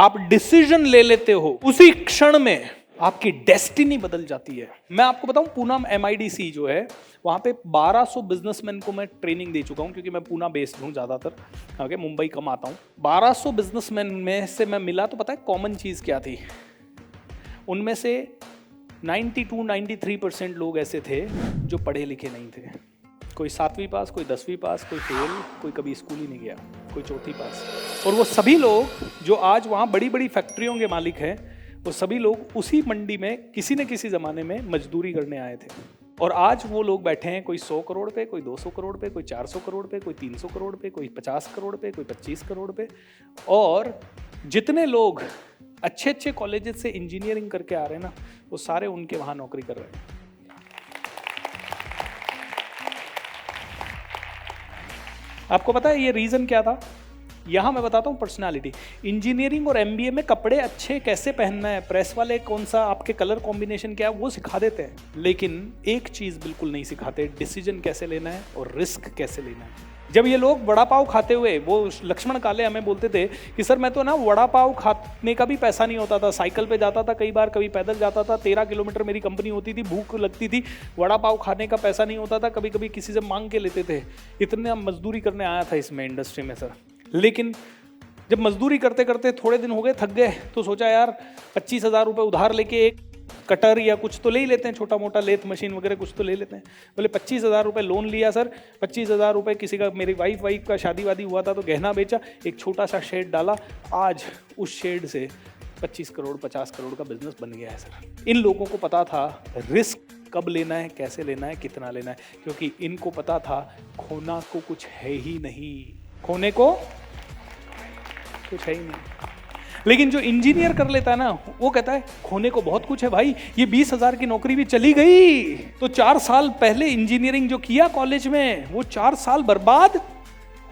आप डिसीजन ले लेते हो, उसी क्षण में आपकी डेस्टिनी बदल जाती है। मैं आपको बताऊं, पूना MIDC जो है, वहां पे 1200 बिजनेसमैन को मैं ट्रेनिंग दे चुका हूं, क्योंकि मैं पूना बेस्ड हूं ज्यादातर, ओके, मुंबई कम आता हूं। 1200 बिजनेसमैन में से मैं मिला तो पता है कॉमन चीज क्या थी? उनमें से 92-93% लोग ऐसे थे जो पढ़े लिखे नहीं थे। कोई 7वीं पास, कोई 10वीं पास, कोई फेल, कोई कभी स्कूल ही नहीं गया, कोई 4थी पास। और वो सभी लोग जो आज वहाँ बड़ी बड़ी फैक्ट्रियों के मालिक हैं, वो सभी लोग उसी मंडी में किसी न किसी ज़माने में मजदूरी करने आए थे। और आज वो लोग बैठे हैं, कोई 100 करोड़ पे, कोई 200 करोड़ पे, कोई 400 करोड़ पे, कोई 300 करोड़ पे, कोई 50 करोड़ पे, कोई 25 करोड़ पे। और जितने लोग अच्छे अच्छे कॉलेजेस से इंजीनियरिंग करके आ रहे हैं ना, वो सारे उनके वहाँ नौकरी कर रहे हैं। आपको पता है ये रीजन क्या था? यहां मैं बताता हूं, पर्सनालिटी। इंजीनियरिंग और MBA में कपड़े अच्छे कैसे पहनना है, प्रेस वाले कौन सा, आपके कलर कॉम्बिनेशन क्या है, वो सिखा देते हैं, लेकिन एक चीज बिल्कुल नहीं सिखाते, डिसीजन कैसे लेना है और रिस्क कैसे लेना है। जब ये लोग वड़ा पाव खाते हुए, वो लक्ष्मण काले हमें बोलते थे कि सर मैं तो ना वड़ा पाव खाने का भी पैसा नहीं होता था, साइकिल पे जाता था, कई बार कभी पैदल जाता था, 13 किलोमीटर मेरी कंपनी होती थी, भूख लगती थी, वड़ा पाव खाने का पैसा नहीं होता था, कभी कभी किसी से मांग के लेते थे। इतने मजदूरी करने आया था इसमें, इंडस्ट्री में सर। लेकिन जब मजदूरी करते करते थोड़े दिन हो गए, थक गए, तो सोचा यार 25,000 रुपये उधार लेके एक कटर या कुछ तो ले ही लेते हैं, छोटा मोटा लेथ मशीन वगैरह कुछ तो ले लेते हैं। बोले 25,000 रुपये लोन लिया सर, 25,000 रुपये किसी का, मेरी वाइफ का शादी वादी हुआ था तो गहना बेचा, एक छोटा सा शेड डाला, आज उस शेड से 25 करोड़ 50 करोड़ का बिजनेस बन गया है सर। इन लोगों को पता था रिस्क कब लेना है, कैसे लेना है, कितना लेना है, क्योंकि इनको पता था खोना को कुछ है ही नहीं, खोने को कुछ है ही नहीं। लेकिन जो इंजीनियर कर लेता है ना, वो कहता है खोने को बहुत कुछ है भाई, ये 20,000 की नौकरी भी चली गई तो 4 साल पहले इंजीनियरिंग जो किया कॉलेज में, वो 4 साल बर्बाद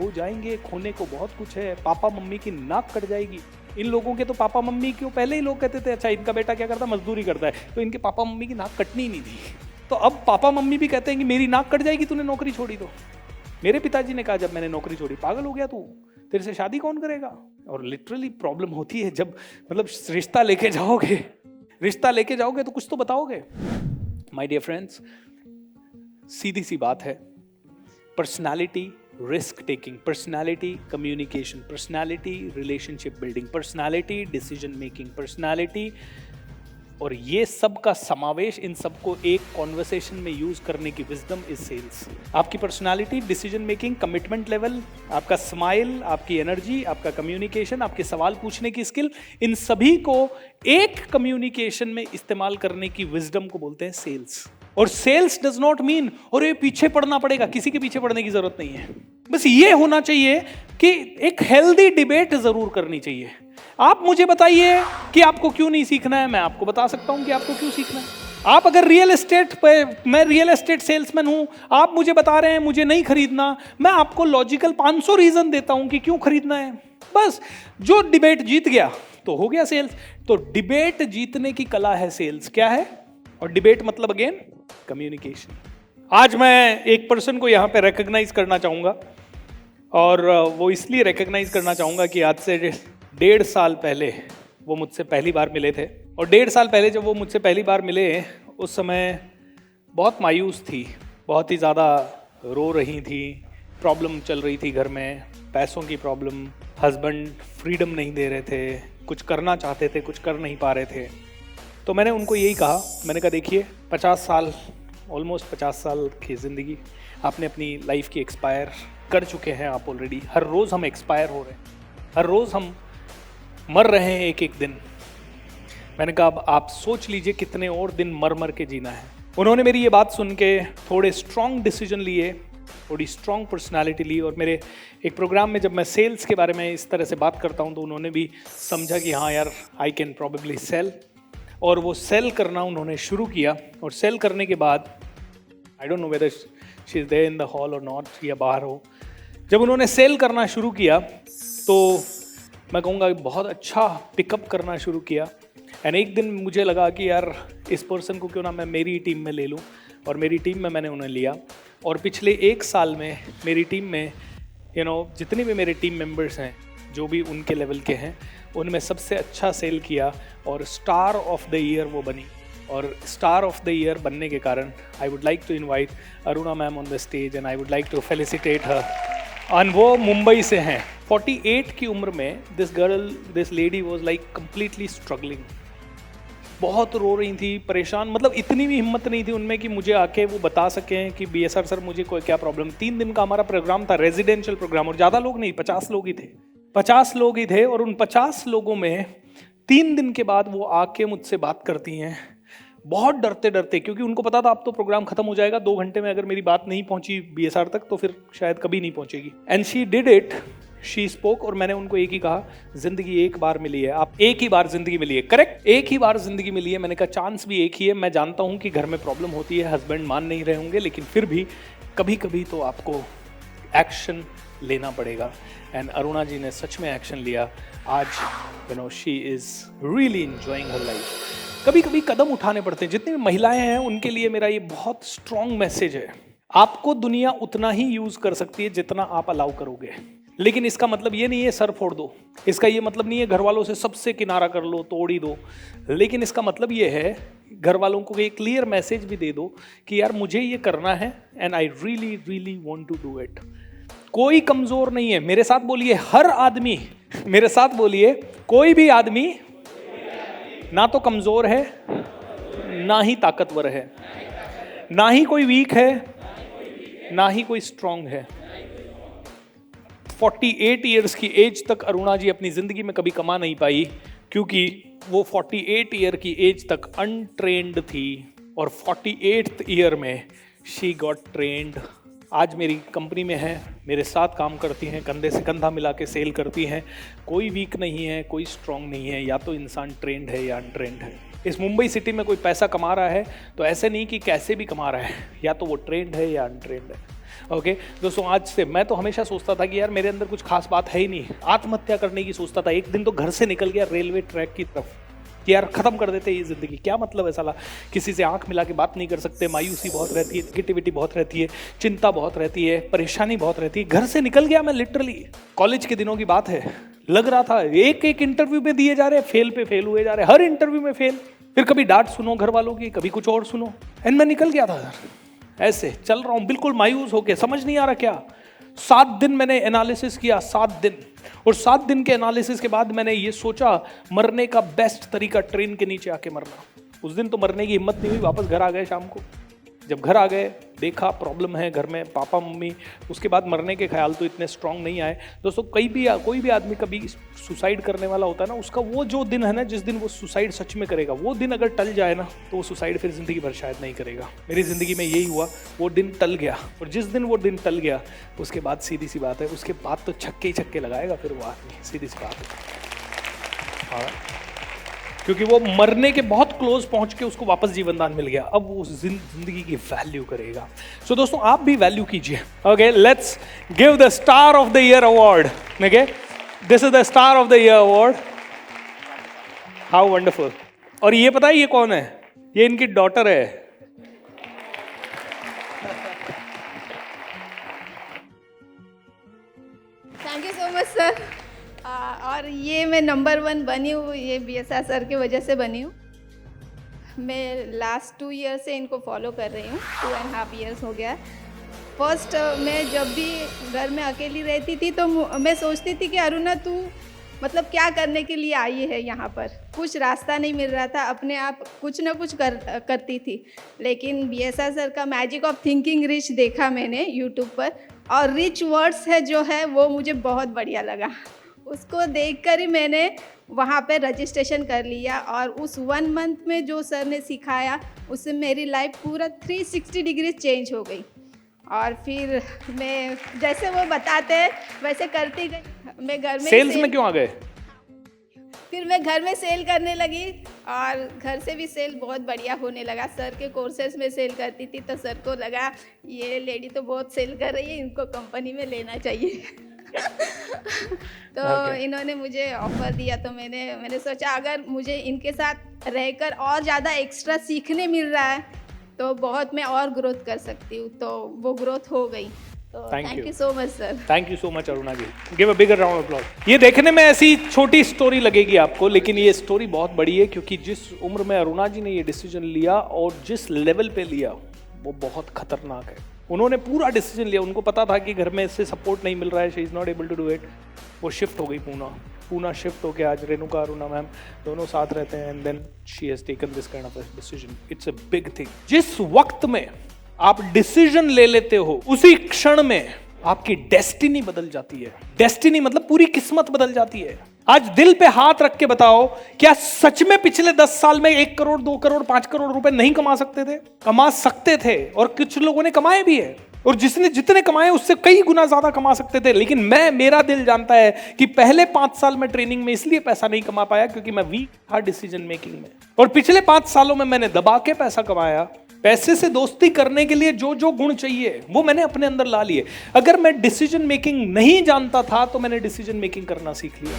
हो जाएंगे। खोने को बहुत कुछ है, पापा मम्मी की नाक कट जाएगी। इन लोगों के तो पापा मम्मी क्यों, पहले ही लोग कहते थे अच्छा इनका बेटा क्या करता है, मजदूरी करता है, तो इनके पापा मम्मी की नाक कटनी ही नहीं थी। तो अब पापा मम्मी भी कहते हैं कि मेरी नाक कट जाएगी तूने नौकरी छोड़ी तो। मेरे पिताजी ने कहा जब मैंने नौकरी छोड़ी, पागल हो गया तू, तेरे से शादी कौन करेगा। और लिटरली प्रॉब्लम होती है जब मतलब रिश्ता लेके जाओगे तो कुछ तो बताओगे। माय डियर फ्रेंड्स, सीधी सी बात है, personality risk taking, personality communication, personality relationship building, personality decision making, personality, और ये सब का समावेश, इन सबको एक कॉन्वर्सेशन में यूज करने की विजडम इज सेल्स। आपकी personality, decision making, commitment level, आपका स्माइल, आपकी एनर्जी, आपका कम्युनिकेशन, आपके सवाल पूछने की स्किल, इन सभी को एक कम्युनिकेशन में इस्तेमाल करने की विजडम को बोलते हैं सेल्स। और सेल्स डज नॉट मीन और ये पीछे पड़ना पड़ेगा, किसी के पीछे पड़ने की जरूरत नहीं है। बस ये होना चाहिए कि एक हेल्दी डिबेट जरूर करनी चाहिए। आप मुझे बताइए कि आपको क्यों नहीं सीखना है, मैं आपको बता सकता हूं कि आपको क्यों सीखना है। आप अगर रियल एस्टेट पे, मैं रियल एस्टेट सेल्समैन हूं, आप मुझे बता रहे हैं मुझे नहीं खरीदना, मैं आपको लॉजिकल 500 रीजन देता हूं कि क्यों खरीदना है। बस जो डिबेट जीत गया तो हो गया सेल्स। तो डिबेट जीतने की कला है सेल्स। क्या है? और डिबेट मतलब अगेन कम्युनिकेशन। आज मैं एक पर्सन को यहां पे रिकॉग्नाइज करना चाहूंगा, और वो इसलिए रिकॉग्नाइज करना चाहूंगा कि आज से 1.5 साल पहले वो मुझसे पहली बार मिले थे। और 1.5 साल पहले जब वो मुझसे पहली बार मिले, उस समय बहुत मायूस थी, बहुत ही ज़्यादा रो रही थी, प्रॉब्लम चल रही थी घर में, पैसों की प्रॉब्लम, हस्बैंड फ्रीडम नहीं दे रहे थे, कुछ करना चाहते थे, कुछ कर नहीं पा रहे थे। तो मैंने उनको यही कहा, मैंने कहा देखिए 50 साल, ऑलमोस्ट 50 साल की ज़िंदगी आपने अपनी लाइफ की एक्सपायर कर चुके हैं आप ऑलरेडी। हर रोज़ हम एक्सपायर हो रहे हैं, हर रोज़ हम मर रहे हैं एक एक दिन। मैंने कहा अब आप सोच लीजिए कितने और दिन मर मर के जीना है। उन्होंने मेरी ये बात सुन के थोड़े स्ट्रॉन्ग डिसीजन लिए, थोड़ी स्ट्रॉन्ग पर्सनालिटी ली, और मेरे एक प्रोग्राम में जब मैं सेल्स के बारे में इस तरह से बात करता हूँ तो उन्होंने भी समझा कि हाँ यार आई कैन प्रॉबेबली सेल, और वो सेल करना उन्होंने शुरू किया। और सेल करने के बाद I don't know whether she is there in the hall और नॉट, या बाहर हो, जब उन्होंने सेल करना शुरू किया तो मैं कहूँगा बहुत अच्छा पिकअप करना शुरू किया। एंड एक दिन मुझे लगा कि यार इस पर्सन को क्यों ना मैं मेरी टीम में ले लूँ, और मेरी टीम में मैंने उन्हें लिया। और पिछले 1 साल में मेरी टीम में जितने भी मेरे टीम मेंबर्स हैं जो भी उनके लेवल के हैं, उनमें सबसे अच्छा सेल किया और स्टार ऑफ द ईयर वो बनी। और स्टार ऑफ द ईयर बनने के कारण I would like to invite Aruna ma'am on the stage and I would like to felicitate her. और वो मुंबई से हैं। 48 की उम्र में this lady was like completely struggling, बहुत रो रही थी, परेशान, मतलब इतनी भी हिम्मत नहीं थी उनमें कि मुझे आके वो बता सकें कि BSR सर मुझे कोई क्या प्रॉब्लम। 3 दिन का हमारा प्रोग्राम था, रेजिडेंशियल प्रोग्राम, और ज़्यादा लोग नहीं, 50 लोग ही थे, 50 लोग ही थे। और उन 50 लोगों में 3 दिन के बाद वो आके मुझसे बात करती हैं, बहुत डरते डरते, क्योंकि उनको पता था अब तो प्रोग्राम खत्म हो जाएगा, 2 घंटे में अगर मेरी बात नहीं पहुंची BSR तक तो फिर शायद कभी नहीं पहुंचेगी। And she did it, she spoke. और मैंने उनको एक ही कहा, जिंदगी एक बार मिली है, आप एक ही बार जिंदगी मिली है, करेक्ट, एक ही बार जिंदगी मिली है। मैंने कहा चांस भी एक ही है, मैं जानता हूं कि घर में प्रॉब्लम होती है, हस्बैंड मान नहीं रहे होंगे, लेकिन फिर भी कभी कभी तो आपको एक्शन लेना पड़ेगा। एंड अरुणा जी ने सच में एक्शन लिया। आज she is really enjoying her life. कभी कभी कदम उठाने पड़ते हैं। जितनी भी महिलाएं हैं उनके लिए मेरा ये बहुत स्ट्रॉन्ग मैसेज है, आपको दुनिया उतना ही यूज कर सकती है जितना आप अलाउ करोगे। लेकिन इसका मतलब ये नहीं है सर फोड़ दो, इसका ये मतलब नहीं है घर वालों से सबसे किनारा कर लो, तोड़ ही दो। लेकिन इसका मतलब ये है घर वालों को एक क्लियर मैसेज भी दे दो कि यार मुझे ये करना है and I really really want to do it. कोई कमजोर नहीं है, मेरे साथ बोलिए हर आदमी, मेरे साथ बोलिए कोई भी आदमी ना तो कमजोर है ना ही ताकतवर है, ना ही कोई वीक है ना ही कोई स्ट्रांग है। 48 ईयर्स की एज तक अरुणा जी अपनी जिंदगी में कभी कमा नहीं पाई, क्योंकि वो 48 ईयर की एज तक अनट्रेन्ड थी और 48th ईयर में शी गॉट ट्रेन्ड। आज मेरी कंपनी में है, मेरे साथ काम करती हैं, कंधे से कंधा मिला के सेल करती हैं। कोई वीक नहीं है, कोई स्ट्रांग नहीं है, या तो इंसान ट्रेंड है या अनट्रेंड है। इस मुंबई सिटी में कोई पैसा कमा रहा है तो ऐसे नहीं कि कैसे भी कमा रहा है, या तो वो ट्रेंड है या अनट्रेंड है। ओके दोस्तों, आज से मैं तो हमेशा सोचता था कि यार मेरे अंदर कुछ खास बात है ही नहीं, आत्महत्या करने की सोचता था। एक दिन तो घर से निकल गया रेलवे ट्रैक की तरफ कि यार खत्म कर देते ये जिंदगी, क्या मतलब है साला, किसी से आंख मिला के बात नहीं कर सकते, मायूसी बहुत रहती है, नेगेटिविटी बहुत रहती है, चिंता बहुत रहती है, परेशानी बहुत रहती है। घर से निकल गया मैं लिटरली, कॉलेज के दिनों की बात है। लग रहा था एक एक इंटरव्यू में दिए जा रहे, फेल पे फेल हुए जा रहे, हर इंटरव्यू में फेल, फिर कभी डांट सुनो घर वालों की, कभी कुछ और सुनो, एंड मैं निकल गया था ऐसे चल रहा हूँ बिल्कुल मायूस होके, समझ नहीं आ रहा क्या। 7 दिन मैंने एनालिसिस किया, 7 दिन, और 7 दिन के एनालिसिस के बाद मैंने ये सोचा मरने का बेस्ट तरीका ट्रेन के नीचे आके मरना। उस दिन तो मरने की हिम्मत नहीं हुई, वापस घर आ गए शाम को। जब घर आ गए देखा प्रॉब्लम है घर में, पापा मम्मी, उसके बाद मरने के ख्याल तो इतने स्ट्रांग नहीं आए। दोस्तों कोई भी आदमी कभी सुसाइड करने वाला होता है ना, उसका वो जो दिन है ना, जिस दिन वो सुसाइड सच में करेगा, वो दिन अगर टल जाए ना तो वो सुसाइड फिर जिंदगी भर शायद नहीं करेगा। मेरी जिंदगी में यही हुआ, वो दिन टल गया, और जिस दिन वो दिन टल गया उसके बाद सीधी सी बात है, उसके बाद तो छक्के ही छक्के लगाएगा फिर वो आदमी, सीधी सी बात है। हाँ, क्योंकि वो मरने के बहुत क्लोज पहुंच के उसको वापस जीवन दान मिल गया, अब वो जिंदगी की वैल्यू करेगा। सो दोस्तों आप भी वैल्यू कीजिए। Okay, let's give the star of the year award. Okay, this is the star of the year award. How wonderful. और ये पता है ये कौन है? ये इनकी डॉटर है। Thank you so much sir. और ये मैं नंबर 1 बनी हूँ, ये BSR सर की वजह से बनी हूँ। मैं लास्ट 2 ईयर से इनको फॉलो कर रही हूँ, 2.5 ईयर्स हो गया। फर्स्ट मैं जब भी घर में अकेली रहती थी तो मैं सोचती थी कि अरुणा तू मतलब क्या करने के लिए आई है यहाँ पर, कुछ रास्ता नहीं मिल रहा था, अपने आप कुछ ना कुछ करती थी। लेकिन BSR सर का मैजिक ऑफ थिंकिंग रिच देखा मैंने यूट्यूब पर, और रिच वर्ड्स है जो है वो मुझे बहुत बढ़िया लगा। उसको देखकर ही मैंने वहाँ पे रजिस्ट्रेशन कर लिया, और उस 1 मंथ में जो सर ने सिखाया उससे मेरी लाइफ पूरा 360 डिग्री चेंज हो गई। और फिर मैं जैसे वो बताते हैं वैसे करती गई। मैं घर में सेल्स में क्यों आ गए? फिर मैं घर में सेल करने लगी, और घर से भी सेल बहुत बढ़िया होने लगा। सर के कोर्सेज में सेल करती थी तो सर को लगा ये लेडी तो बहुत सेल कर रही है, इनको कंपनी में लेना चाहिए। तो इन्होंने मुझे ऑफर दिया, तो मैंने सोचा अगर मुझे इनके साथ रहकर और ज़्यादा एक्स्ट्रा सीखने मिल रहा है तो बहुत मैं और ग्रोथ कर सकती हूँ। तो वो ग्रोथ हो गई। तो Thank thank you. You so much sir. Thank you so much Aruna ji, give a bigger round of applause. ये देखने में ऐसी छोटी स्टोरी लगेगी आपको, लेकिन ये स्टोरी बहुत बड़ी है, क्योंकि जिस उम्र में अरुणा जी ने ये डिसीजन लिया और जिस लेवल पे लिया वो बहुत खतरनाक है। उन्होंने पूरा डिसीजन लिया, उनको पता था कि घर में इससे सपोर्ट नहीं मिल रहा है, she is not able to do it. वो शिफ्ट हो गई पूना शिफ्ट होके आज रेणुका अरुणा मैम दोनों साथ रहते हैं, and then she has taken this kind of decision. It's a big thing. जिस वक्त में आप डिसीजन ले लेते हो उसी क्षण में आपकी डेस्टिनी बदल जाती है। डेस्टिनी मतलब पूरी किस्मत बदल जाती है। आज दिल पे हाथ रख के बताओ, क्या सच में पिछले 10 साल में 1 करोड़ 2 करोड़ 5 करोड़ रुपए नहीं कमा सकते थे? कमा सकते थे, और कुछ लोगों ने कमाए भी है, और जिसने जितने कमाए उससे कई गुना ज्यादा कमा सकते थे। लेकिन मेरा दिल जानता है कि पहले 5 साल में ट्रेनिंग में इसलिए पैसा नहीं कमा पाया क्योंकि मैं वीक था डिसीजन मेकिंग में, और पिछले 5 सालों में मैंने दबा के पैसा कमाया। पैसे से दोस्ती करने के लिए जो जो गुण चाहिए वो मैंने अपने अंदर ला लिए। अगर मैं डिसीजन मेकिंग नहीं जानता था तो मैंने डिसीजन मेकिंग करना सीख लिया।